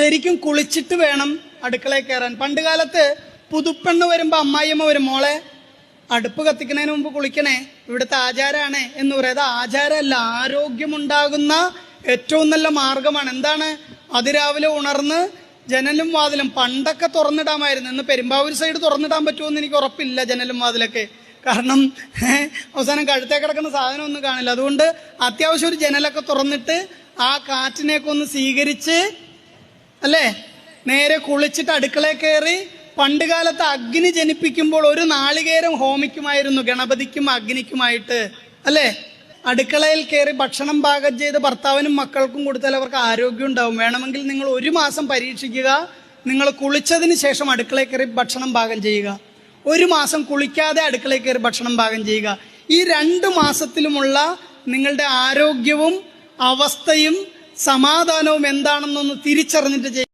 ശരിക്കും കുളിച്ചിട്ട് വേണം അടുക്കളയിൽ കയറാൻ. പണ്ട് കാലത്ത് പുതുപ്പെണ്ണ് വരുമ്പോ അമ്മായിയമ്മ വരും, മോളെ അടുപ്പ് കത്തിക്കുന്നതിന് മുമ്പ് കുളിക്കണേ, ഇവിടുത്തെ ആചാരമാണ് എന്ന് പറയുന്നത്. ആചാരമല്ല, ആരോഗ്യമുണ്ടാകുന്ന ഏറ്റവും നല്ല മാർഗമാണ്. എന്താണ്? അതിരാവിലെ ഉണർന്ന് ജനലും വാതിലും പണ്ടൊക്കെ തുറന്നിടാമായിരുന്നു. ഇന്ന് പെരുമ്പാവൂർ സൈഡ് തുറന്നിടാൻ പറ്റുമെന്ന് എനിക്ക് ഉറപ്പില്ല, ജനലും വാതിലൊക്കെ. കാരണം അവസാനം കഴുത്തേ കിടക്കുന്ന സാധനം ഒന്നും കാണില്ല. അതുകൊണ്ട് അത്യാവശ്യം ഒരു ജനലൊക്കെ തുറന്നിട്ട് ആ കാറ്റിനെയൊക്കെ ഒന്ന് സ്വീകരിച്ച് അല്ലേ നേരെ കുളിച്ചിട്ട് അടുക്കളയിൽ കയറി. പണ്ട് കാലത്ത് അഗ്നി ജനിപ്പിക്കുമ്പോൾ ഒരു നാളികേരം ഹോമിക്കുമായിരുന്നു ഗണപതിക്കും അഗ്നിക്കുമായിട്ട്, അല്ലേ? അടുക്കളയിൽ കയറി ഭക്ഷണം പാകം ചെയ്ത് ഭർത്താവിനും മക്കൾക്കും കൊടുത്താൽ അവർക്ക് ആരോഗ്യം ഉണ്ടാവും. വേണമെങ്കിൽ നിങ്ങൾ 1 മാസം പരീക്ഷിക്കുക. നിങ്ങൾ കുളിച്ചതിന് ശേഷം അടുക്കളയിൽ കയറി ഭക്ഷണം പാകം ചെയ്യുക. 1 മാസം കുളിക്കാതെ അടുക്കളയിൽ കയറി ഭക്ഷണം പാകം ചെയ്യുക. ഈ 2 മാസത്തിലുമുള്ള നിങ്ങളുടെ ആരോഗ്യവും അവസ്ഥയും സമാധാനവും എന്താണെന്നൊന്ന് തിരിച്ചറിഞ്ഞിട്ട് ചെയ്യുക.